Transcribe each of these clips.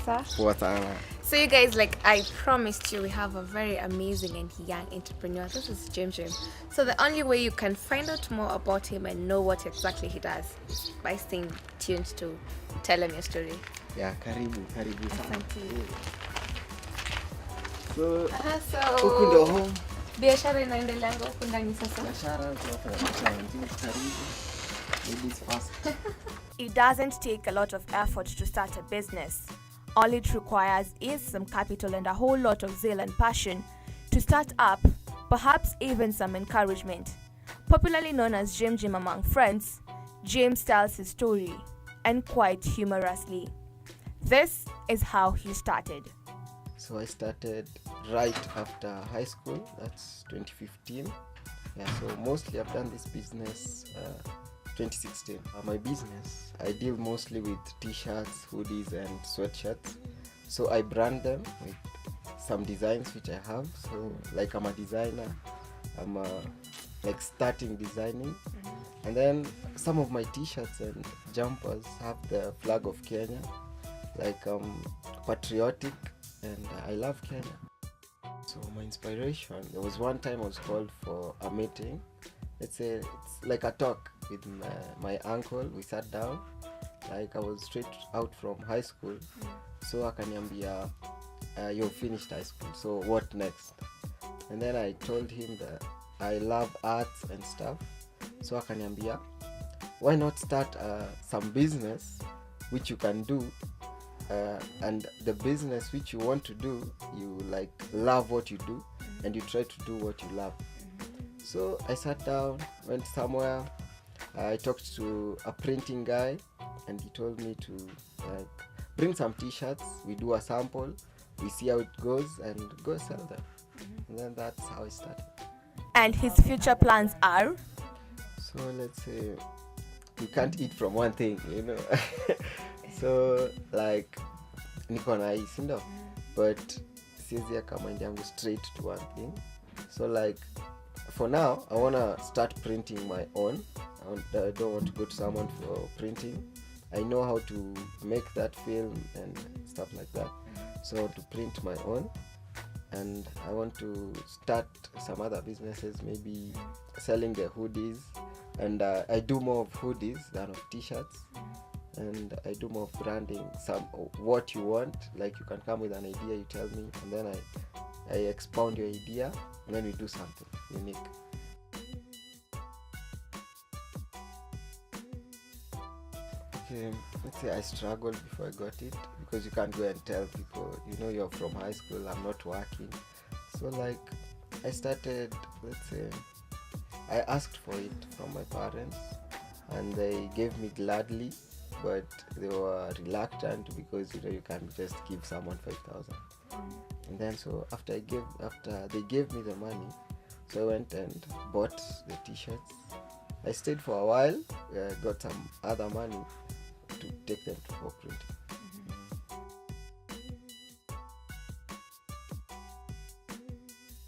Posa. Posa. So you guys, like I promised you, we have a very amazing and young entrepreneur. This is Jim Jim. So the only way you can find out more about him and know what exactly he does is by staying tuned to tell him your story. Yeah, karibu sana. Asante. So huku ndo home. Biashara inaendelea huko ndani sasa. Biashara karibu. Maybe it's fast. It doesn't take a lot of effort to start a business. All it requires is some capital and a whole lot of zeal and passion to start up, perhaps even some encouragement. Popularly known as Jim Jim among friends, James tells his story, and quite humorously. This is how he started. So I started right after high school, that's 2015. Yeah, so mostly I've done this business 2016. My business, I deal mostly with t-shirts, hoodies and sweatshirts. So I brand them with some designs which I have. So like I'm a designer, I'm like starting designing. And then some of my t-shirts and jumpers have the flag of Kenya, like patriotic, and I love Kenya. So my inspiration, there was one time I was called for a meeting. Let's say it's like a talk with my uncle. We sat down, like I was straight out from high school. So akaniambia, you finished high school, so what next? And then I told him that I love arts and stuff. So akaniambia, why not start some business which you can do, and the business which you want to do, you like love what you do, and you try to do what you love. So I sat down, went somewhere, I talked to a printing guy, and he told me to like bring some t-shirts, we do a sample, we see how it goes, and go sell them. And then that's how I started. And his future plans are? So let's say you can't eat from one thing, you know. So like niko na hii, si ndio? But siwezi aka mind yangu straight to one thing. So like for now I want to start printing my own. I don't want to go to someone for printing. I know how to make that film and stuff like that. So I want to print my own, and I want to start some other businesses, maybe selling the hoodies, and I do more of hoodies than of t-shirts, and I do more of branding, some what you want, like you can come with an idea, you tell me, and then I expound your idea, and then we do something unique. Okay, let's say I struggled before I got it, because you can't go and tell people, you know, you're from high school, I'm not working. So like I started, let's say I asked for it from my parents, and they gave me gladly, but they were reluctant because, you know, you can't just give someone 5,000. And then so after they gave me the money, so I went and bought the t-shirts. I stayed for a while, got some other money to take them to for printing.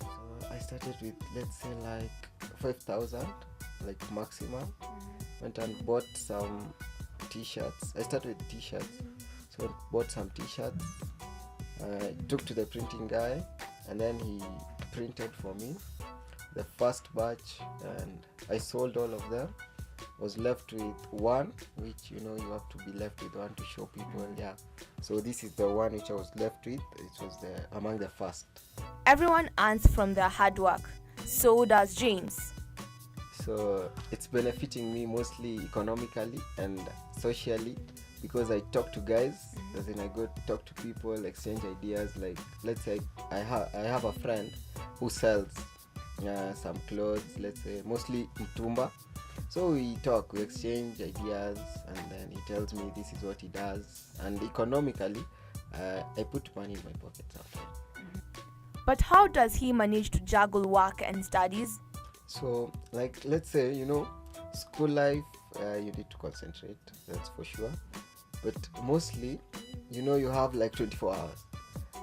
So I started with, let's say, like 5,000, like maximum. Went and bought some t-shirts. I started with t-shirts, so I bought some t-shirts. I took to the printing guy, and then he printed for me the first batch, and I sold all of them. Was left with one, which, you know, you have to be left with one to show people. Yeah, so this is the one which I was left with. It was among the first. Everyone earns from their hard work. So does James. So it's benefiting me mostly economically and socially, because I talk to guys, as in I go talk to people, exchange ideas. Like let's say I have a friend who sells some clothes, let's say mostly mtumba. So we talk, we exchange ideas, and then he tells me this is what he does, and economically I put money in my pockets after. But how does he manage to juggle work and studies? So like let's say, you know, school life, you need to concentrate, that's for sure, but mostly, you know, you have like 24 hours.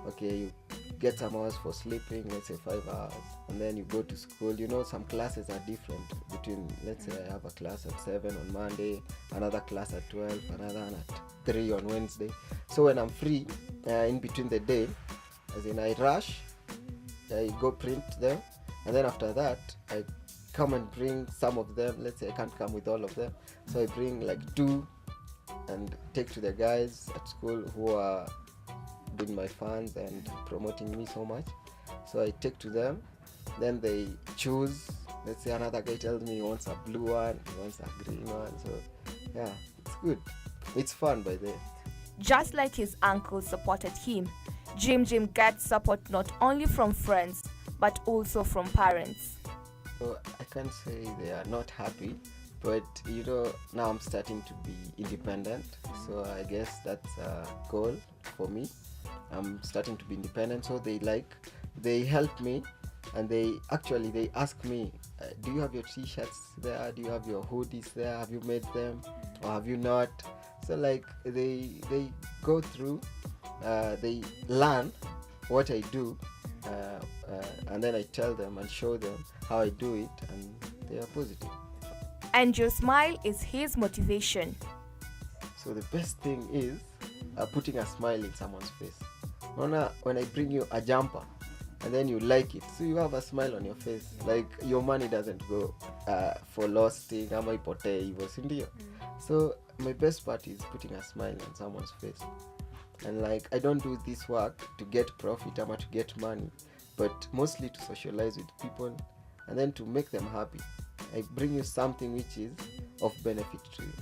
Okay, you get some hours for sleeping, let's say 5 hours, and then you go to school. You know, some classes are different between, let's say I have a class at 7 on Monday, another class at 12, another at 3 on Wednesday. So when I'm free in between the day, as in I rush, I go print them, and then after that I come and bring some of them. Let's say I can't come with all of them, so I bring like 2 and take to the guys at school who are been my fans and promoting me so much. So I take to them, then they choose. Let's say another guy tells me he wants a blue one, he wants a green one. So yeah, it's good. It's fun by the way. Just like his uncle supported him, Jim gets support not only from friends but also from parents. So I can't say they are not happy, but now I'm starting to be independent. So I guess that's a goal for me. I'm starting to be independent, so they help me, and they ask me, do you have your t-shirts there? Do you have your hoodies there? Have you made them or have you not? So like they go through, they learn what I do, and then I tell them and show them how I do it, and they are positive. And your smile is his motivation. So the best thing is putting a smile in someone's face. When I bring you a jumper and then you like it, so you have a smile on your face, like your money doesn't go for losting ama ipotee hivyo, si ndio? So my best part is putting a smile on someone's face. And like I don't do this work to get profit ama to get money, but mostly to socialize with people and then to make them happy. I bring you something which is of benefit to you.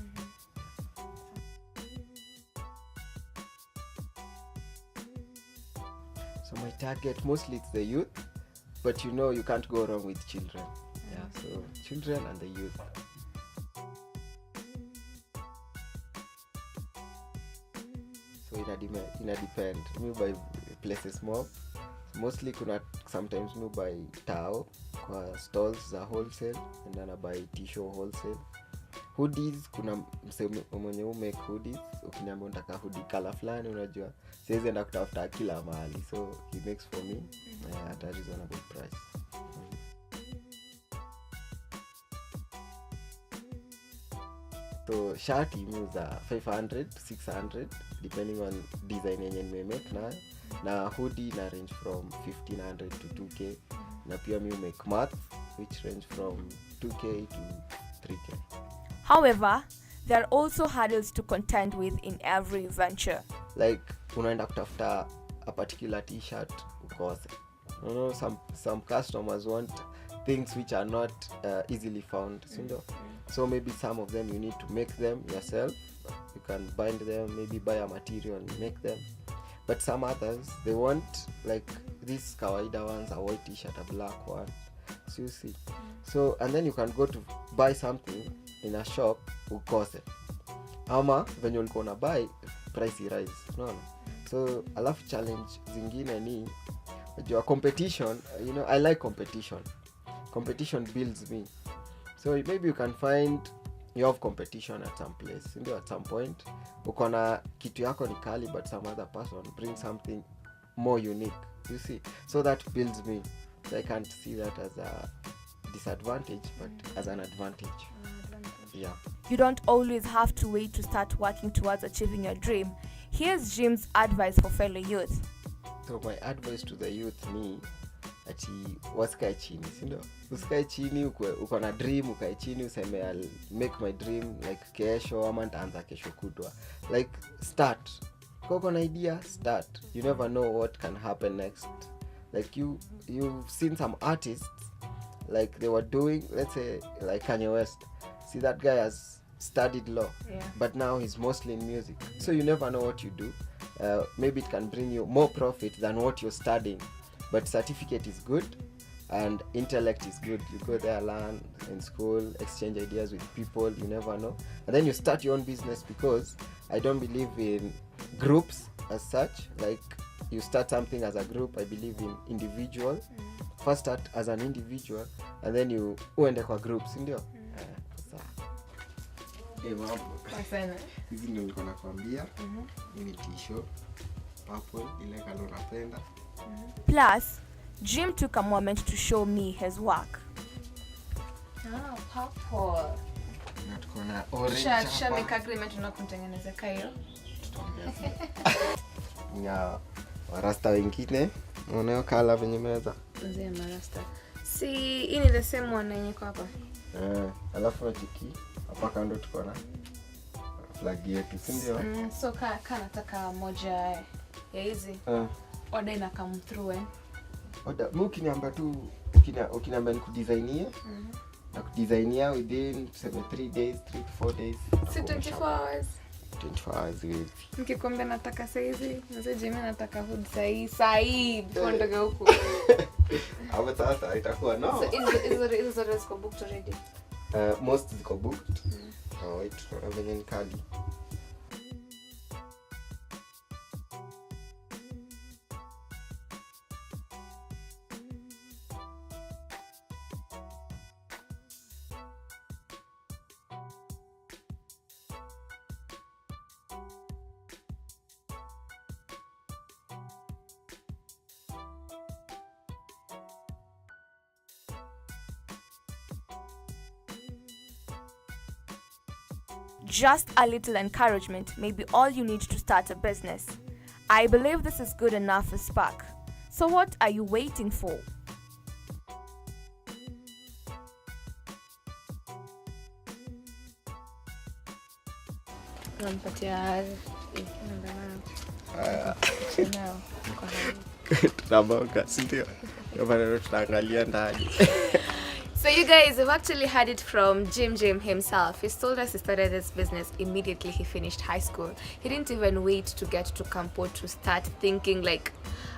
So my target, mostly it's the youth, but you can't go wrong with children. Yeah, so children and the youth. So ina depend. Me buy places more. Mostly sometimes me buy tao kwa stalls za wholesale, and then I buy t-shirt wholesale. Hoodies, kuna mwenye make hoodies. Ukiniambia unataka hoodie color fulani, unajua siwezi enda kutafuta kila mahali, so he makes for me at a reasonable price. So shati imuza 500 to 600 depending on design yenye nimemake na hoodie na range from 1500 to 2k, na pia mi make math which range from 2k to 3k. However, there are also hurdles to contend with in every venture. Like unaenda kutafuta a particular t-shirt ukose. Some customers want things which are not easily found, so maybe some of them you need to make them yourself. You can bind them, maybe buy a material and make them. But some others, they want like these kawaida ones, a white t-shirt, a black one, so you see. So and then you can go to buy something in a shop ukose, ama venye ulikuwa na buy price rise, so alafu challenge zingine ni your competition. I like competition builds me. So maybe you can find you have competition at some place, at some point uko na kitu yako ni kali, but some other person brings something more unique, you see. So that builds me. So I can't see that as a disadvantage, but as an advantage. Yeah. You don't always have to wait to start working towards achieving your dream. Here's Jim's advice for fellow youth. So my advice to the youth ni ati wasikae chini, usikae chini, uko na dream ukae chini useme I'll make my dream like kesho ama nitaanza kesho kutwa. Like start. Uko na idea, start. You never know what can happen next. Like you've seen some artists like they were doing, let's say like Kanye West. See, that guy has studied law, but now he's mostly in music. So you never know what you do. Maybe it can bring you more profit than what you're studying, but certificate is good and intellect is good. You go there, learn in school, exchange ideas with people, you never know. And then you start your own business, because I don't believe in groups as such. Like you start something as a group. I believe in individual. First start as an individual and then you uende kwa groups, ndio? Hizi ndio nilikuwa nakwambia. Ni t-shirt purple, ile kalo napenda. Plus, Jim took a moment to show me his work. Purple. Na tuko na orange. Sha make agreement na kutengeneza kayo. Ya warasta wengine unaona kala venye meza. Mzee marasta. Si hii ni the same one yenye kwa hapa. Alafu natiki hapa kando tuko na flag yetu, si ndio? So nataka moja ya hizi. Order ina come through Order mimi ukiniambia tu ukiniambia nikudesignie. Na kudesignia within 3 days, 3 to 4 days. Si 24 hours. 24 hours hivi. Nikikwambia nataka saizi, mzee Jimmy nataka hood sahi pondoge huko. Hapo sasa itakuwa no. So is the rest booked already? Most ziko booked. Wait, tunaona venye ni kali. Just a little encouragement may be all you need to start a business. I believe this is good enough for Spark. So what are you waiting for? Tunaboga, si ndio? Ndio tunaangalia ndani. So you guys have actually heard it from Jim himself. He's told us he started this business immediately he finished high school. He didn't even wait to get to campus to start thinking like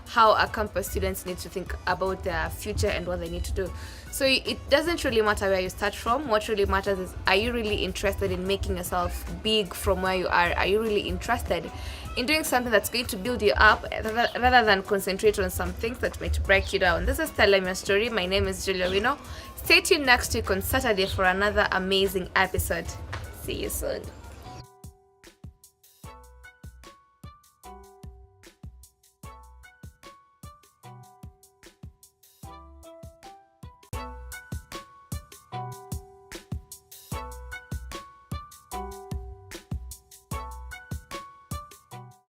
how a campus students need to think about their future and what they need to do. So it doesn't really matter where you start from. What really matters is, are you really interested in making yourself big from where you are? Are you really interested in doing something that's going to build you up rather than concentrate on some things that might break you down? This is Tell Them Your Story. My name is Julia Wino. Stay tuned next week on Saturday for another amazing episode. See you soon.